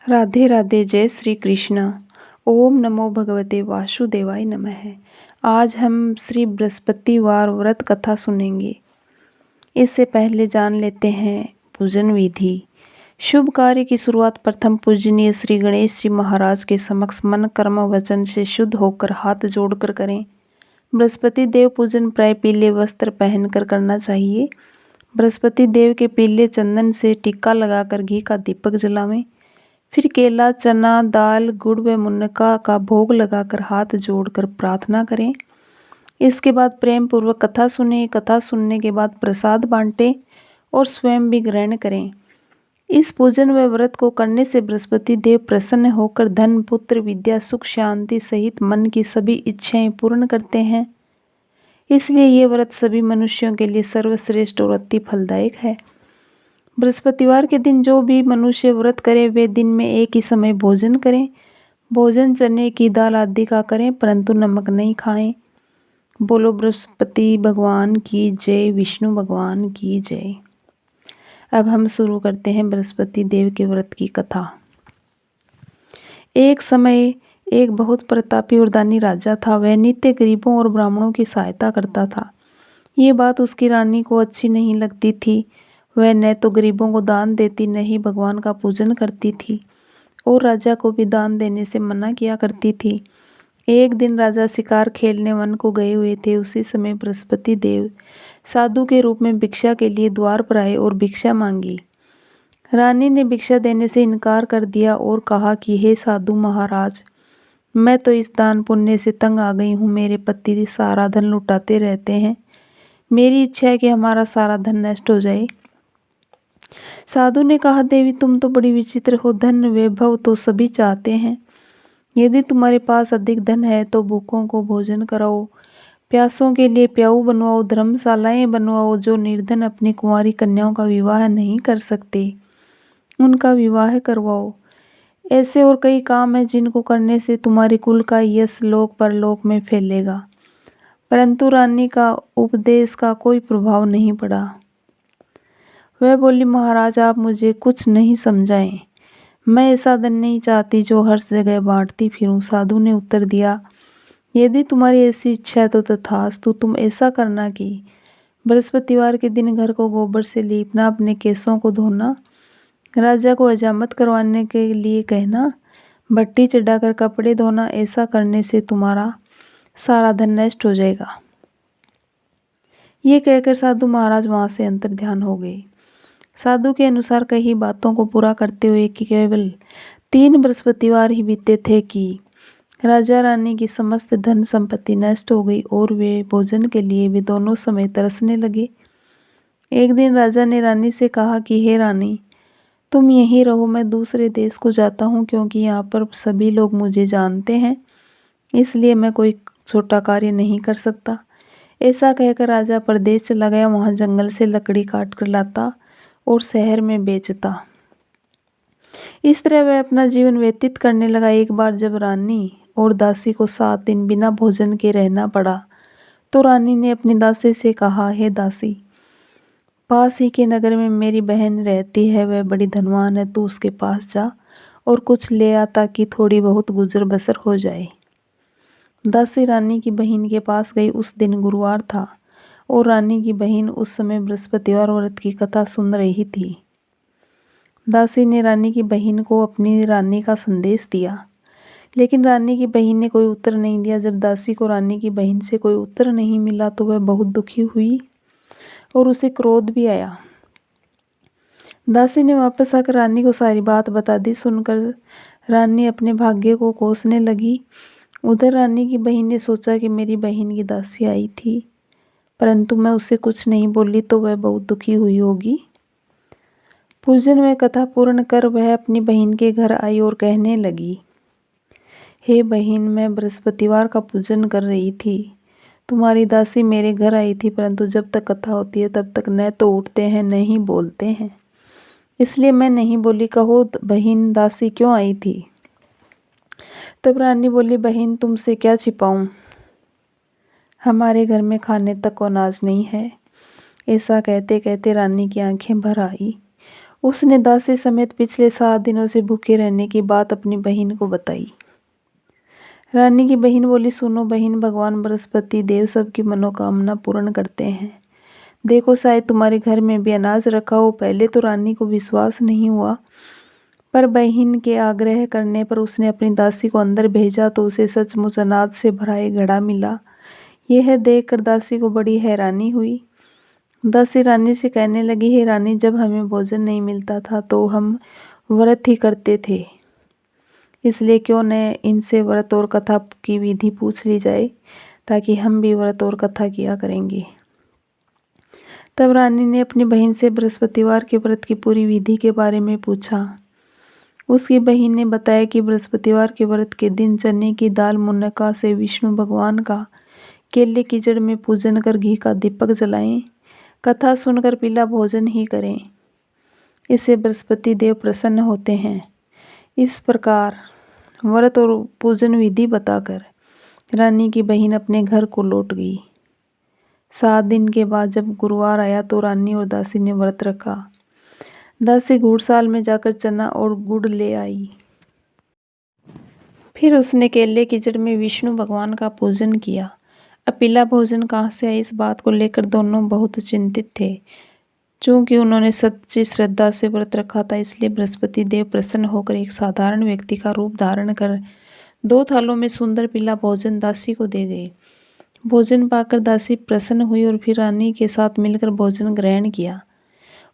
राधे राधे। जय श्री कृष्ण। ओम नमो भगवते वासुदेवाय नमः। आज हम श्री बृहस्पतिवार व्रत कथा सुनेंगे। इससे पहले जान लेते हैं पूजन विधि। शुभ कार्य की शुरुआत प्रथम पूजनीय श्री गणेश जी महाराज के समक्ष मन कर्म वचन से शुद्ध होकर हाथ जोड़कर करें। बृहस्पति देव पूजन प्राय पीले वस्त्र पहनकर करना चाहिए। बृहस्पति देव के पीले चंदन से टीका लगाकर घी का दीपक जलावें। फिर केला, चना, दाल, गुड़ व मुनक्का का भोग लगाकर हाथ जोड़कर प्रार्थना करें। इसके बाद प्रेम पूर्वक कथा सुने। कथा सुनने के बाद प्रसाद बांटें और स्वयं भी ग्रहण करें। इस पूजन व व्रत को करने से बृहस्पति देव प्रसन्न होकर धन, पुत्र, विद्या, सुख, शांति सहित मन की सभी इच्छाएं पूर्ण करते हैं। इसलिए ये व्रत सभी मनुष्यों के लिए सर्वश्रेष्ठ और अति फलदायक है। बृहस्पतिवार के दिन जो भी मनुष्य व्रत करे वे दिन में एक ही समय भोजन करें। भोजन चने की दाल आदि का करें, परंतु नमक नहीं खाएं। बोलो बृहस्पति भगवान की जय, विष्णु भगवान की जय। अब हम शुरू करते हैं बृहस्पति देव के व्रत की कथा। एक समय एक बहुत प्रतापी और दानी राजा था। वह नित्य गरीबों और ब्राह्मणों की सहायता करता था। ये बात उसकी रानी को अच्छी नहीं लगती थी। वह न तो गरीबों को दान देती, न ही भगवान का पूजन करती थी और राजा को भी दान देने से मना किया करती थी। एक दिन राजा शिकार खेलने वन को गए हुए थे। उसी समय बृहस्पति देव साधु के रूप में भिक्षा के लिए द्वार पर आए और भिक्षा मांगी। रानी ने भिक्षा देने से इनकार कर दिया और कहा कि हे साधु महाराज, मैं तो इस दान पुण्य से तंग आ गई हूँ। मेरे पति सारा धन लुटाते रहते हैं। मेरी इच्छा है कि हमारा सारा धन नष्ट हो जाए। साधु ने कहा, देवी तुम तो बड़ी विचित्र हो। धन वैभव तो सभी चाहते हैं। यदि तुम्हारे पास अधिक धन है तो भूखों को भोजन कराओ, प्यासों के लिए प्याऊ बनवाओ, धर्मशालाएं बनवाओ। जो निर्धन अपनी कुंवारी कन्याओं का विवाह नहीं कर सकते उनका विवाह करवाओ। ऐसे और कई काम हैं जिनको करने से तुम्हारे कुल का यश लोक परलोक में फैलेगा। परंतु रानी का उपदेश का कोई प्रभाव नहीं पड़ा। वह बोली, महाराज आप मुझे कुछ नहीं समझाएं। मैं ऐसा धन नहीं चाहती जो हर जगह बांटती फिरूं। साधु ने उत्तर दिया, यदि तुम्हारी ऐसी इच्छा है तो तथास्तु। तुम ऐसा करना कि बृहस्पतिवार के दिन घर को गोबर से लीपना, अपने केसों को धोना, राजा को हजामत करवाने के लिए कहना, भट्टी चढ़ाकर कपड़े धोना। ऐसा करने से तुम्हारा सारा धन नष्ट हो जाएगा। ये कहकर साधु महाराज वहां से अंतर्ध्यान हो गए। साधु के अनुसार कई बातों को पूरा करते हुए कि केवल 3 बृहस्पतिवार ही बीते थे कि राजा रानी की समस्त धन संपत्ति नष्ट हो गई और वे भोजन के लिए भी दोनों समय तरसने लगे। एक दिन राजा ने रानी से कहा कि हे रानी, तुम यहीं रहो, मैं दूसरे देश को जाता हूँ, क्योंकि यहाँ पर सभी लोग मुझे जानते हैं, इसलिए मैं कोई छोटा कार्य नहीं कर सकता। ऐसा कहकर राजा परदेश चला गया। वहाँ जंगल से लकड़ी काट कर लाता और शहर में बेचता। इस तरह वह अपना जीवन व्यतीत करने लगा। एक बार जब रानी और दासी को 7 दिन बिना भोजन के रहना पड़ा तो रानी ने अपनी दासी से कहा, हे दासी, पास ही के नगर में मेरी बहन रहती है, वह बड़ी धनवान है, तू उसके पास जा और कुछ ले आ ताकि थोड़ी बहुत गुजर बसर हो जाए। दासी रानी की बहन के पास गई। उस दिन गुरुवार था और रानी की बहन उस समय बृहस्पतिवार व्रत की कथा सुन रही थी। दासी ने रानी की बहन को अपनी रानी का संदेश दिया, लेकिन रानी की बहन ने कोई उत्तर नहीं दिया। जब दासी को रानी की बहन से कोई उत्तर नहीं मिला तो वह बहुत दुखी हुई और उसे क्रोध भी आया। दासी ने वापस आकर रानी को सारी बात बता दी। सुनकर रानी अपने भाग्य को कोसने लगी। उधर रानी की बहन ने सोचा कि मेरी बहन की दासी आई थी, परंतु मैं उसे कुछ नहीं बोली तो वह बहुत दुखी हुई होगी। पूजन में कथा पूर्ण कर वह अपनी बहन के घर आई और कहने लगी, हे बहन, मैं बृहस्पतिवार का पूजन कर रही थी। तुम्हारी दासी मेरे घर आई थी, परंतु जब तक कथा होती है तब तक न तो उठते हैं न ही बोलते हैं, इसलिए मैं नहीं बोली। कहो बहन, दासी क्यों आई थी? तब रानी बोली, बहन तुमसे क्या छिपाऊं, हमारे घर में खाने तक को अनाज नहीं है। ऐसा कहते कहते रानी की आंखें भर आई उसने दासी समेत पिछले 7 दिनों से भूखे रहने की बात अपनी बहन को बताई। रानी की बहन बोली, सुनो बहन, भगवान बृहस्पति देव सबकी मनोकामना पूर्ण करते हैं। देखो शायद तुम्हारे घर में भी अनाज रखा हो। पहले तो रानी को विश्वास नहीं हुआ, पर बहन के आग्रह करने पर उसने अपनी दासी को अंदर भेजा तो उसे सचमुच अनाज से भरा एक घड़ा मिला। यह देखकर दासी को बड़ी हैरानी हुई। दासी रानी से कहने लगी, हे रानी, जब हमें भोजन नहीं मिलता था तो हम व्रत ही करते थे, इसलिए क्यों न इनसे व्रत और कथा की विधि पूछ ली जाए, ताकि हम भी व्रत और कथा किया करेंगे। तब रानी ने अपनी बहन से बृहस्पतिवार के व्रत की पूरी विधि के बारे में पूछा। उसकी बहन ने बताया कि बृहस्पतिवार के व्रत के दिन चने की दाल मुनक्का से विष्णु भगवान का केले की जड़ में पूजन कर घी का दीपक जलाएं, कथा सुनकर पीला भोजन ही करें, इससे बृहस्पति देव प्रसन्न होते हैं। इस प्रकार व्रत और पूजन विधि बताकर रानी की बहन अपने घर को लौट गई। 7 दिन के बाद जब गुरुवार आया तो रानी और दासी ने व्रत रखा। दासी घूड़साल में जाकर चना और गुड़ ले आई। फिर उसने केले की जड़ में विष्णु भगवान का पूजन किया। अब पीला भोजन कहाँ से आया, इस बात को लेकर दोनों बहुत चिंतित थे। चूंकि उन्होंने सच्ची श्रद्धा से व्रत रखा था, इसलिए बृहस्पति देव प्रसन्न होकर एक साधारण व्यक्ति का रूप धारण कर 2 थालों में सुंदर पीला भोजन दासी को दे गए। भोजन पाकर दासी प्रसन्न हुई और फिर रानी के साथ मिलकर भोजन ग्रहण किया।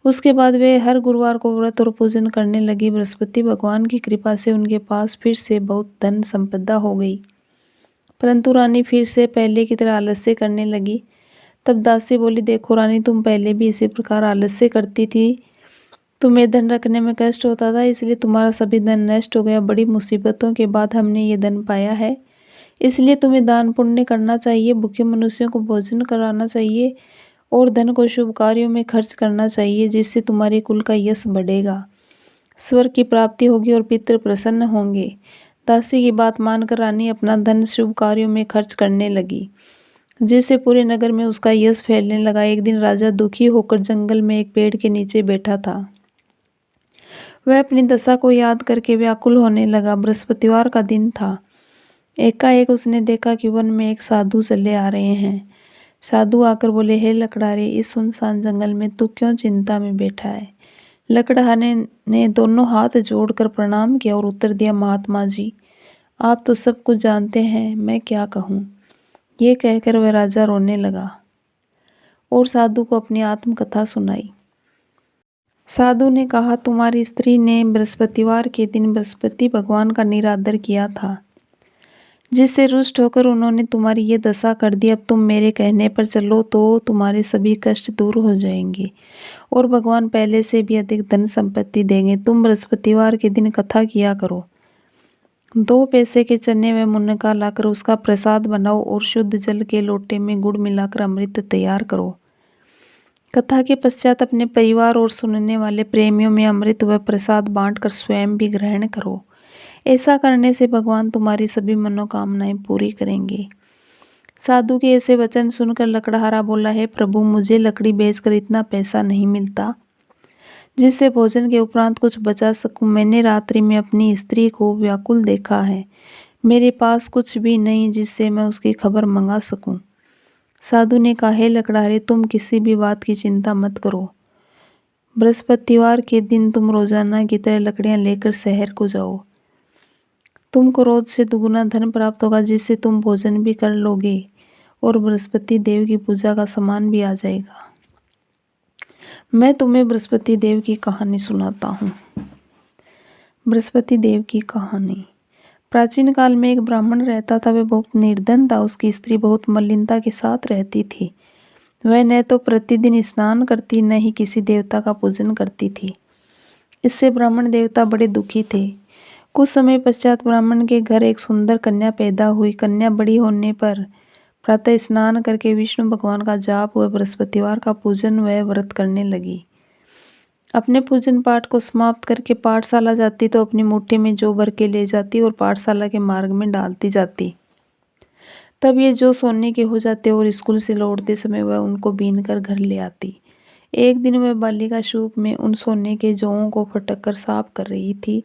उसके बाद वे हर गुरुवार को व्रत और पूजन करने लगी। बृहस्पति भगवान की कृपा से उनके पास फिर से बहुत धन संपदा हो गई, परंतु रानी फिर से पहले की तरह आलस्य करने लगी। तब दासी बोली, देखो रानी, तुम पहले भी इसी प्रकार आलस्य करती थी। तुम्हें धन रखने में कष्ट होता था, इसलिए तुम्हारा सभी धन नष्ट हो गया। बड़ी मुसीबतों के बाद हमने ये धन पाया है, इसलिए तुम्हें दान पुण्य करना चाहिए, भूखे मनुष्यों को भोजन कराना चाहिए और धन को शुभ कार्यों में खर्च करना चाहिए, जिससे तुम्हारे कुल का यश बढ़ेगा, स्वर्ग की प्राप्ति होगी और पितृ प्रसन्न होंगे। दासी की बात मानकर रानी अपना धन शुभ कार्यों में खर्च करने लगी, जिससे पूरे नगर में उसका यश फैलने लगा। एक दिन राजा दुखी होकर जंगल में एक पेड़ के नीचे बैठा था। वह अपनी दशा को याद करके व्याकुल होने लगा। बृहस्पतिवार का दिन था। एकाएक उसने देखा कि वन में एक साधु चले आ रहे हैं। साधु आकर बोले, हे लकड़हारे, इस सुनसान जंगल में तू क्यों चिंता में बैठा है? लकड़हारे ने दोनों हाथ जोड़कर प्रणाम किया और उत्तर दिया, महात्मा जी, आप तो सब कुछ जानते हैं, मैं क्या कहूँ। ये कहकर वह राजा रोने लगा और साधु को अपनी आत्मकथा सुनाई। साधु ने कहा, तुम्हारी स्त्री ने बृहस्पतिवार के दिन बृहस्पति भगवान का निरादर किया था, जिससे रुष्ट होकर उन्होंने तुम्हारी ये दशा कर दी। अब तुम मेरे कहने पर चलो तो तुम्हारे सभी कष्ट दूर हो जाएंगे और भगवान पहले से भी अधिक धन संपत्ति देंगे। तुम बृहस्पतिवार के दिन कथा किया करो। 2 पैसे के चने व मुनक्का लाकर उसका प्रसाद बनाओ और शुद्ध जल के लोटे में गुड़ मिलाकर अमृत तैयार करो। कथा के पश्चात अपने परिवार और सुनने वाले प्रेमियों में अमृत व प्रसाद बांटकर स्वयं भी ग्रहण करो। ऐसा करने से भगवान तुम्हारी सभी मनोकामनाएं पूरी करेंगे। साधु के ऐसे वचन सुनकर लकड़हारा बोला, है प्रभु, मुझे लकड़ी बेचकर इतना पैसा नहीं मिलता जिससे भोजन के उपरांत कुछ बचा सकूं। मैंने रात्रि में अपनी स्त्री को व्याकुल देखा है। मेरे पास कुछ भी नहीं जिससे मैं उसकी खबर मंगा सकूं। साधु ने कहा, हे लकड़हारे, तुम किसी भी बात की चिंता मत करो। बृहस्पतिवार के दिन तुम रोजाना की तरह लकड़ियां लेकर शहर को जाओ। तुमको रोज से दुगुना धन प्राप्त होगा, जिससे तुम भोजन भी कर लोगे और बृहस्पति देव की पूजा का सामान भी आ जाएगा। मैं तुम्हें बृहस्पति देव की कहानी सुनाता हूँ। बृहस्पति देव की कहानी। प्राचीन काल में एक ब्राह्मण रहता था। वह बहुत निर्धन था। उसकी स्त्री बहुत मलिनता के साथ रहती थी। वह न तो प्रतिदिन स्नान करती, न ही किसी देवता का पूजन करती थी। इससे ब्राह्मण देवता बड़े दुखी थे। कुछ समय पश्चात ब्राह्मण के घर एक सुंदर कन्या पैदा हुई। कन्या बड़ी होने पर प्रातः स्नान करके विष्णु भगवान का जाप व बृहस्पतिवार का पूजन व व्रत करने लगी। अपने पूजन पाठ को समाप्त करके पाठशाला जाती तो अपनी मुट्ठी में जौ भर के ले जाती और पाठशाला के मार्ग में डालती जाती। तब ये जौ सोने के हो जाते और स्कूल से लौटते समय वह उनको बीन कर घर ले आती। एक दिन वह बालिका सूप में उन सोने के जौओं को फटक कर साफ कर रही थी,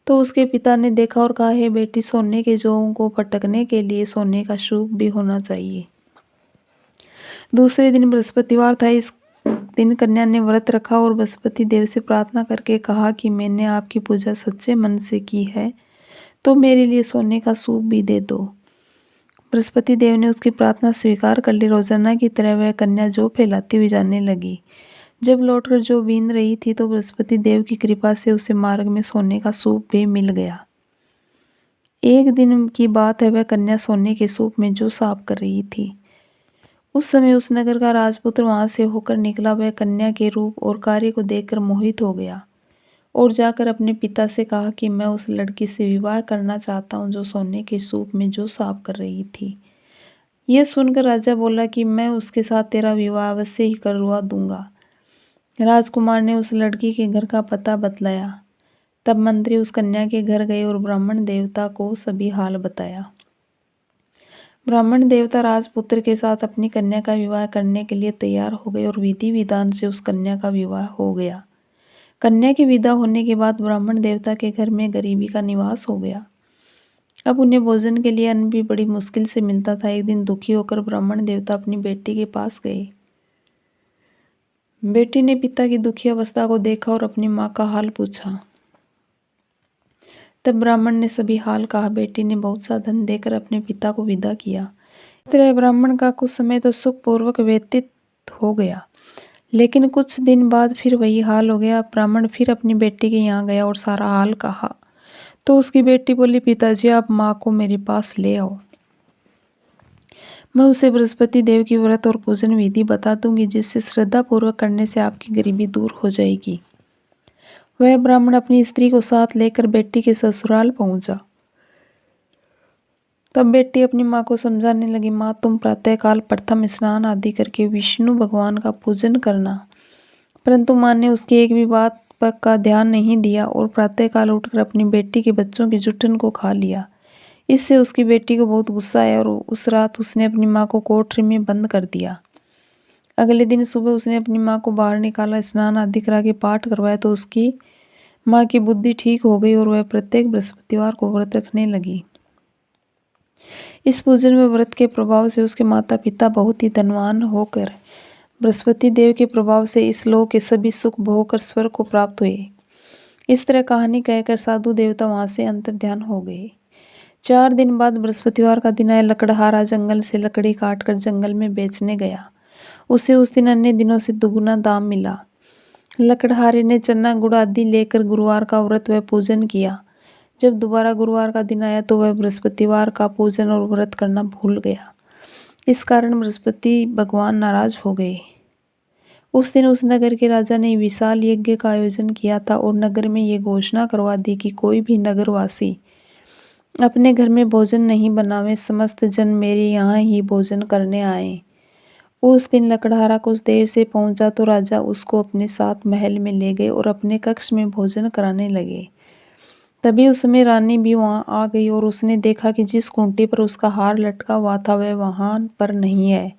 तो उसके पिता ने देखा और कहा, हे बेटी, सोने के जौओं को फटकने के लिए सोने का सूप भी होना चाहिए। दूसरे दिन बृहस्पतिवार था। इस दिन कन्या ने व्रत रखा और बृहस्पति देव से प्रार्थना करके कहा कि मैंने आपकी पूजा सच्चे मन से की है, तो मेरे लिए सोने का सूप भी दे दो। बृहस्पति देव ने उसकी प्रार्थना स्वीकार कर ली। रोजाना की तरह वह कन्या जौ फैलाती हुई जाने लगी। जब लौटकर जौ बीन रही थी तो बृहस्पति देव की कृपा से उसे मार्ग में सोने का सूप भी मिल गया। एक दिन की बात है, वह कन्या सोने के सूप में जौ साफ कर रही थी। उस समय उस नगर का राजपुत्र वहां से होकर निकला। वह कन्या के रूप और कार्य को देखकर मोहित हो गया और जाकर अपने पिता से कहा कि मैं उस लड़की से विवाह करना चाहता हूँ जो सोने के सूप में जौ साफ कर रही थी। यह सुनकर राजा बोला कि मैं उसके साथ तेरा विवाह अवश्य ही करवा दूंगा। राजकुमार ने उस लड़की के घर का पता बतलाया। तब मंत्री उस कन्या के घर गए और ब्राह्मण देवता को सभी हाल बताया। ब्राह्मण देवता राजपुत्र के साथ अपनी कन्या का विवाह करने के लिए तैयार हो गए और विधि विधान से उस कन्या का विवाह हो गया। कन्या की विदा होने के बाद ब्राह्मण देवता के घर में गरीबी का निवास हो गया। अब उन्हें भोजन के लिए अन्न भी बड़ी मुश्किल से मिलता था। एक दिन दुखी होकर ब्राह्मण देवता अपनी बेटी के पास गए। बेटी ने पिता की दुखी अवस्था को देखा और अपनी माँ का हाल पूछा। तब ब्राह्मण ने सभी हाल कहा। बेटी ने बहुत सा धन देकर अपने पिता को विदा किया। इस तरह ब्राह्मण का कुछ समय तो सुखपूर्वक व्यतीत हो गया, लेकिन कुछ दिन बाद फिर वही हाल हो गया। ब्राह्मण फिर अपनी बेटी के यहाँ गया और सारा हाल कहा, तो उसकी बेटी बोली, पिताजी, आप माँ को मेरे पास ले आओ। मैं उसे बृहस्पति देव की व्रत और पूजन विधि बता दूंगी, जिससे श्रद्धा पूर्वक करने से आपकी गरीबी दूर हो जाएगी। वह ब्राह्मण अपनी स्त्री को साथ लेकर बेटी के ससुराल पहुंचा। तब बेटी अपनी माँ को समझाने लगी, माँ, तुम प्रातःकाल प्रथम स्नान आदि करके विष्णु भगवान का पूजन करना। परंतु माँ ने उसकी एक भी बात का ध्यान नहीं दिया और प्रातःकाल उठकर अपनी बेटी के बच्चों की जुठन को खा लिया। इससे उसकी बेटी को बहुत गुस्सा आया और उस रात उसने अपनी माँ को कोठरी में बंद कर दिया। अगले दिन सुबह उसने अपनी माँ को बाहर निकाला, स्नान आदि करा के पाठ करवाया, तो उसकी माँ की बुद्धि ठीक हो गई और वह प्रत्येक बृहस्पतिवार को व्रत रखने लगी। इस पूजन में व्रत के प्रभाव से उसके माता पिता बहुत ही धनवान होकर बृहस्पति देव के प्रभाव से इस लोक के सभी सुख भोग कर स्वर्ग को प्राप्त हुए। इस तरह कहानी कहकर साधु देवता वहां से अंतर्ध्यान हो गए। 4 दिन बाद बृहस्पतिवार का दिन आया। लकड़हारा जंगल से लकड़ी काटकर जंगल में बेचने गया। उसे उस दिन अन्य दिनों से दुगुना दाम मिला। लकड़हारे ने चना गुड़ आदि लेकर गुरुवार का व्रत व पूजन किया। जब दोबारा गुरुवार का दिन आया तो वह बृहस्पतिवार का पूजन और व्रत करना भूल गया। इस कारण बृहस्पति भगवान नाराज हो गए। उस दिन उस नगर के राजा ने विशाल यज्ञ का आयोजन किया था और नगर में ये घोषणा करवा दी कि कोई भी नगरवासी अपने घर में भोजन नहीं बनावे, समस्त जन मेरे यहाँ ही भोजन करने आए। उस दिन लकड़हारा कुछ देर से पहुंचा तो राजा उसको अपने साथ महल में ले गए और अपने कक्ष में भोजन कराने लगे। तभी उस समय रानी भी वहां आ गई और उसने देखा कि जिस खूंटी पर उसका हार लटका हुआ था वह वहां पर नहीं है।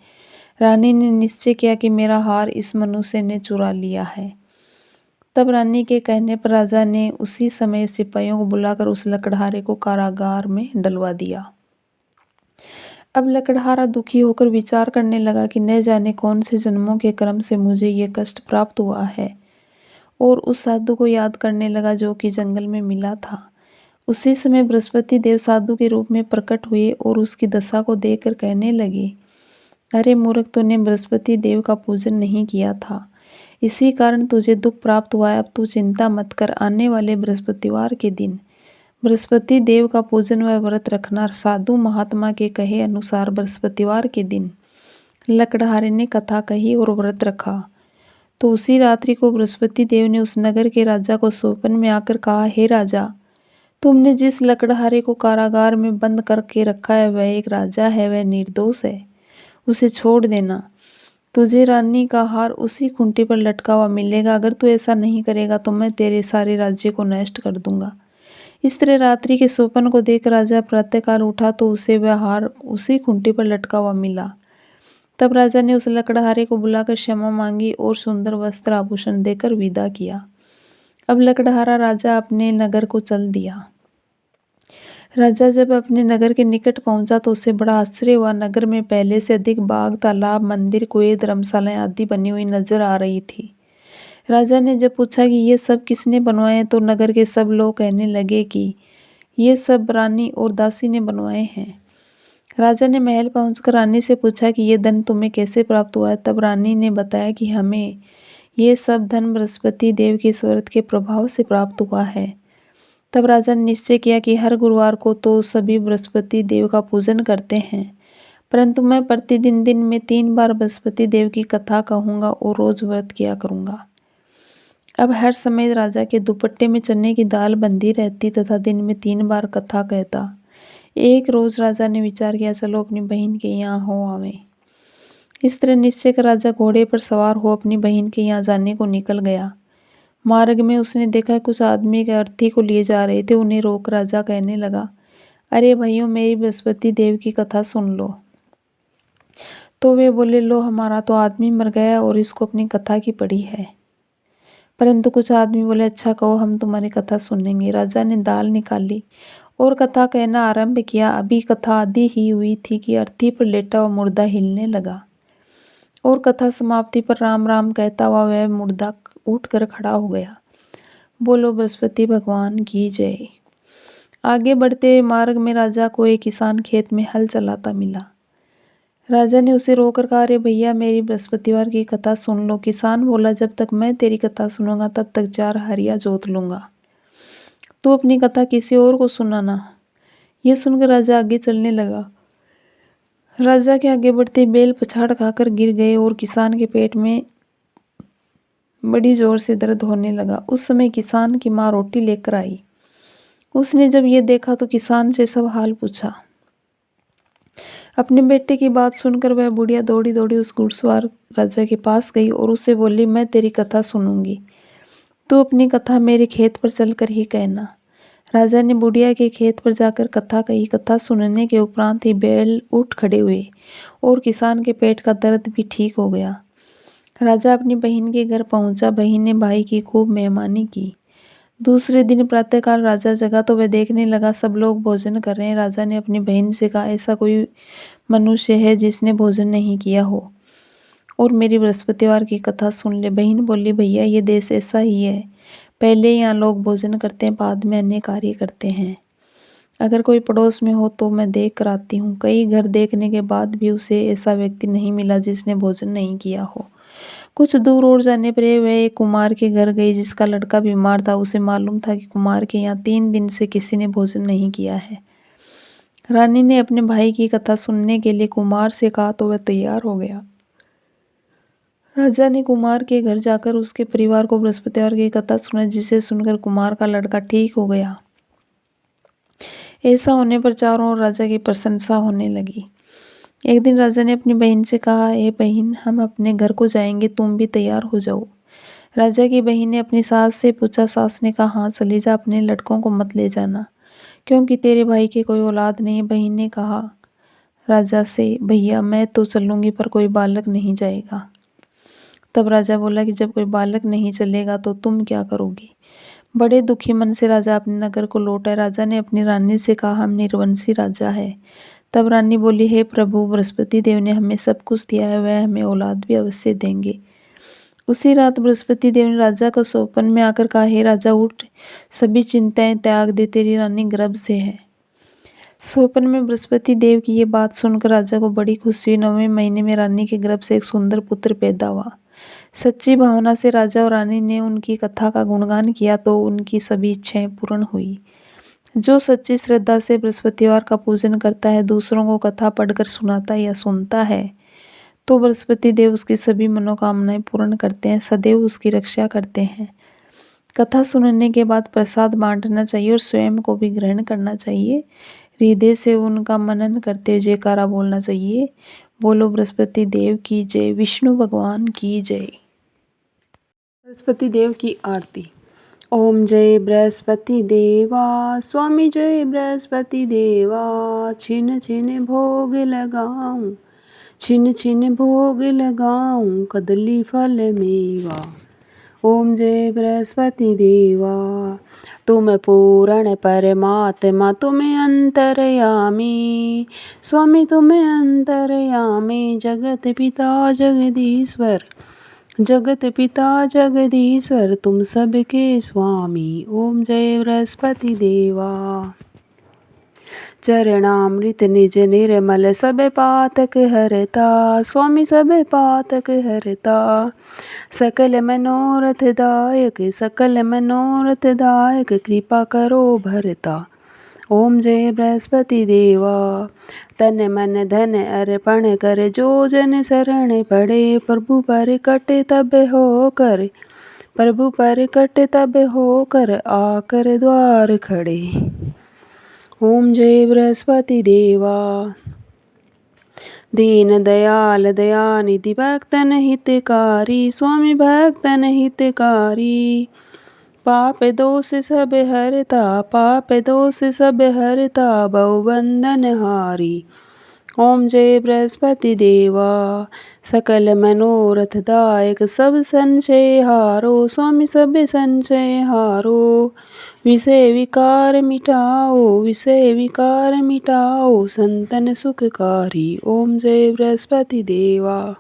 रानी ने निश्चय किया कि मेरा हार इस मनुष्य ने चुरा लिया है। तब रानी के कहने पर राजा ने उसी समय सिपाहियों को बुलाकर उस लकड़हारे को कारागार में डलवा दिया। अब लकड़हारा दुखी होकर विचार करने लगा कि न जाने कौन से जन्मों के कर्म से मुझे ये कष्ट प्राप्त हुआ है, और उस साधु को याद करने लगा जो कि जंगल में मिला था। उसी समय बृहस्पति देव साधु के रूप में प्रकट हुए और उसकी दशा को देखकर कहने लगे, अरे मूर्ख, तूने बृहस्पति देव का पूजन नहीं किया था, इसी कारण तुझे दुख प्राप्त हुआ है। अब तू चिंता मत कर, आने वाले बृहस्पतिवार के दिन बृहस्पति देव का पूजन व व्रत रखना। साधु महात्मा के कहे अनुसार बृहस्पतिवार के दिन लकड़हारे ने कथा कही और व्रत रखा। तो उसी रात्रि को बृहस्पति देव ने उस नगर के राजा को स्वप्न में आकर कहा, हे राजा, तुमने जिस लकड़हारे को कारागार में बंद करके रखा है वह एक राजा है, वह निर्दोष है, उसे छोड़ देना। तुझे रानी का हार उसी खूंटी पर लटका हुआ मिलेगा। अगर तू ऐसा नहीं करेगा तो मैं तेरे सारे राज्य को नष्ट कर दूंगा। इस तरह रात्रि के स्वप्न को देख राजा प्रातःकाल उठा तो उसे वह हार उसी खूंटी पर लटका हुआ मिला। तब राजा ने उस लकड़हारे को बुलाकर क्षमा मांगी और सुंदर वस्त्र आभूषण देकर विदा किया। अब लकड़हारा राजा अपने नगर को चल दिया। राजा जब अपने नगर के निकट पहुंचा तो उसे बड़ा आश्चर्य हुआ। नगर में पहले से अधिक बाग, तालाब, मंदिर, कुएं, धर्मशालाएं आदि बनी हुई नजर आ रही थी। राजा ने जब पूछा कि ये सब किसने बनवाए तो नगर के सब लोग कहने लगे कि ये सब रानी और दासी ने बनवाए हैं। राजा ने महल पहुंचकर रानी से पूछा कि ये धन तुम्हें कैसे प्राप्त हुआ है। तब रानी ने बताया कि हमें ये सब धन बृहस्पति देव के इस व्रत के प्रभाव से प्राप्त हुआ है। तब राजा ने निश्चय किया कि हर गुरुवार को तो सभी बृहस्पति देव का पूजन करते हैं, परंतु मैं प्रतिदिन दिन में 3 बार बृहस्पति देव की कथा कहूँगा और रोज व्रत किया करूँगा। अब हर समय राजा के दुपट्टे में चने की दाल बंधी रहती तथा दिन में 3 बार कथा कहता। एक रोज राजा ने विचार किया, चलो अपनी बहन के यहाँ हो आवे। इस तरह निश्चय कर राजा घोड़े पर सवार हो अपनी बहन के यहाँ जाने को निकल गया। मार्ग में उसने देखा कुछ आदमी एक अर्थी को लिए जा रहे थे। उन्हें रोक राजा कहने लगा, अरे भाइयों, मेरी बृहस्पति देव की कथा सुन लो। तो वे बोले, लो, हमारा तो आदमी मर गया और इसको अपनी कथा की पड़ी है। परंतु कुछ आदमी बोले, अच्छा कहो, हम तुम्हारी कथा सुनेंगे। राजा ने दाल निकाली और कथा कहना आरंभ किया। अभी कथा आधी ही हुई थी कि अर्थी पर लेटा हुआ मुर्दा हिलने लगा और कथा समाप्ति पर राम राम कहता हुआ वह मुर्दा उठकर खड़ा हो गया। बोलो बृहस्पति भगवान की जय। आगे बढ़ते हुए मार्ग में राजा को एक किसान खेत में हल चलाता मिला। राजा ने उसे रोककर कहा, अरे भैया, मेरी बृहस्पतिवार की कथा सुन लो। किसान बोला, जब तक मैं तेरी कथा सुनूंगा तब तक 4 हरिया जोत लूंगा। तू अपनी कथा किसी और को सुनाना। ये सुनकर राजा आगे चलने लगा। राजा के आगे बढ़ते बैल पछाड़ खाकर गिर गए और किसान के पेट में बड़ी जोर से दर्द होने लगा। उस समय किसान की माँ रोटी लेकर आई। उसने जब ये देखा तो किसान से सब हाल पूछा। अपने बेटे की बात सुनकर वह बुढ़िया दौड़ी दौड़ी उस घुड़सवार राजा के पास गई और उससे बोली, मैं तेरी कथा सुनूंगी, तू अपनी कथा मेरे खेत पर चलकर ही कहना। राजा ने बुढ़िया के खेत पर जाकर कथा कही। कथा सुनने के उपरांत ही बैल उठ खड़े हुए और किसान के पेट का दर्द भी ठीक हो गया। राजा अपनी बहन के घर पहुंचा। बहन ने भाई की खूब मेहमानी की। दूसरे दिन प्रातःकाल राजा जगा तो वह देखने लगा सब लोग भोजन कर रहे हैं। राजा ने अपनी बहन से कहा, ऐसा कोई मनुष्य है जिसने भोजन नहीं किया हो और मेरी बृहस्पतिवार की कथा सुन ले। बहन बोली, भैया, ये देश ऐसा ही है, पहले यहाँ लोग भोजन करते हैं, बाद में अन्य कार्य करते हैं। अगर कोई पड़ोस में हो तो मैं देख कर आती हूँ। कई घर देखने के बाद भी उसे ऐसा व्यक्ति नहीं मिला जिसने भोजन नहीं किया हो। कुछ दूर और जाने पर वह एक कुम्हार के घर गई जिसका लड़का बीमार था। उसे मालूम था कि कुम्हार के यहाँ 3 दिन से किसी ने भोजन नहीं किया है। रानी ने अपने भाई की कथा सुनने के लिए कुम्हार से कहा तो वह तैयार हो गया। राजा ने कुम्हार के घर जाकर उसके परिवार को बृहस्पतिवार की कथा सुनाई, जिसे सुनकर कुम्हार का लड़का ठीक हो गया। ऐसा होने पर चारों ओर राजा की प्रशंसा होने लगी। एक दिन राजा ने अपनी बहन से कहा, ए बहन, हम अपने घर को जाएंगे, तुम भी तैयार हो जाओ। राजा की बहन ने अपनी सास से पूछा। सास ने कहा, हाँ चली जा, अपने लड़कों को मत ले जाना क्योंकि तेरे भाई की कोई औलाद नहीं है। बहन ने कहा राजा से, भैया, मैं तो चलूंगी पर कोई बालक नहीं जाएगा। तब राजा बोला कि जब कोई बालक नहीं चलेगा तो तुम क्या करोगी। बड़े दुखी मन से राजा अपने नगर को लौट आए। राजा ने अपनी रानी से कहा, हम निर्वंशी राजा है। तब रानी बोली, हे प्रभु, बृहस्पति देव ने हमें सब कुछ दिया है, वह हमें औलाद भी अवश्य देंगे। उसी रात बृहस्पति देव ने राजा को स्वप्न में आकर कहा, हे राजा, उठ, सभी चिंताएं त्याग दे, तेरी रानी गर्भ से है। स्वप्न में बृहस्पति देव की ये बात सुनकर राजा को बड़ी खुशी हुई। 9वें महीने में रानी के गर्भ से एक सुंदर पुत्र पैदा हुआ। सच्ची भावना से राजा और रानी ने उनकी कथा का गुणगान किया तो उनकी सभी इच्छाएं पूर्ण हुई। जो सच्ची श्रद्धा से बृहस्पतिवार का पूजन करता है, दूसरों को कथा पढ़कर सुनाता है या सुनता है, तो बृहस्पति देव उसकी सभी मनोकामनाएं पूर्ण करते हैं, सदैव उसकी रक्षा करते हैं। कथा सुनने के बाद प्रसाद बांटना चाहिए और स्वयं को भी ग्रहण करना चाहिए। हृदय से उनका मनन करते हुए जयकारा बोलना चाहिए। बोलो बृहस्पति देव की जय, विष्णु भगवान की जय। बृहस्पति देव की आरती। ओम जय बृहस्पति देवा, स्वामी जय बृहस्पति देवा, छिन छिन भोग लगाऊं, छिन छिन भोग लगाऊं कदली फल मेवा। ओम जय बृहस्पति देवा। तुम पूर्ण परमात्मा तुम अंतर्यामी। स्वामी तुम अंतर्यामी जगत पिता जगदीश्वर। जगत पिता जगदीश्वर तुम सबके स्वामी। ओम जय बृहस्पति देवा। चरणामृत निज निर्मल सब पातक हरता। स्वामी सब पातक हरता। सकल मनोरथ दायक सकल मनोरथ दायक कृपा करो भरता। ओम जय बृहस्पति देवा। तन मन धन अर्पण कर जो जन शरण पड़े। प्रभु पर कट तब हो कर प्रभु पर कट तब हो कर आकर द्वार खड़े। ओम जय बृहस्पति देवा। दीन दयाल दयानिधि भक्तन हितकारी। स्वामी भक्तन हितकारी। पाप दोष सब हरता पाप दोष सब हरता बहुबंधन हारी। ओम जय बृहस्पति देवा। सकल मनोरथ दायक सब संशय हारो। स्वामी सब संशय हारो। विषय विकार मिटाओ विषय विकार मिटाओ संतन सुखकारी। ओम जय बृहस्पति देवा।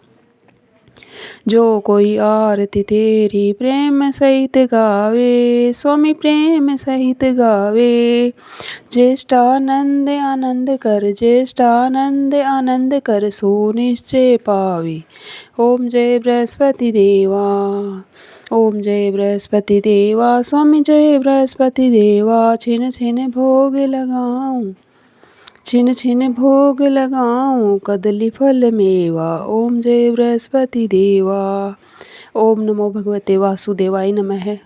जो कोई आरती तेरी प्रेम सहित गावे। स्वामी प्रेम सहित गावे। ज्येष्ठानंद आनंद कर ज्येष्ठानंद आनंद कर सो निश्चय पावे। ओम जय बृहस्पति देवा। ओम जय बृहस्पति देवा। स्वामी जय बृहस्पति देवा। छिन छिन भोग लगाऊं छिन छिन भोग लगाऊं कदली फल मेवा। ओम जय बृहस्पति देवा। ओम नमो भगवते वासुदेवाय नमः।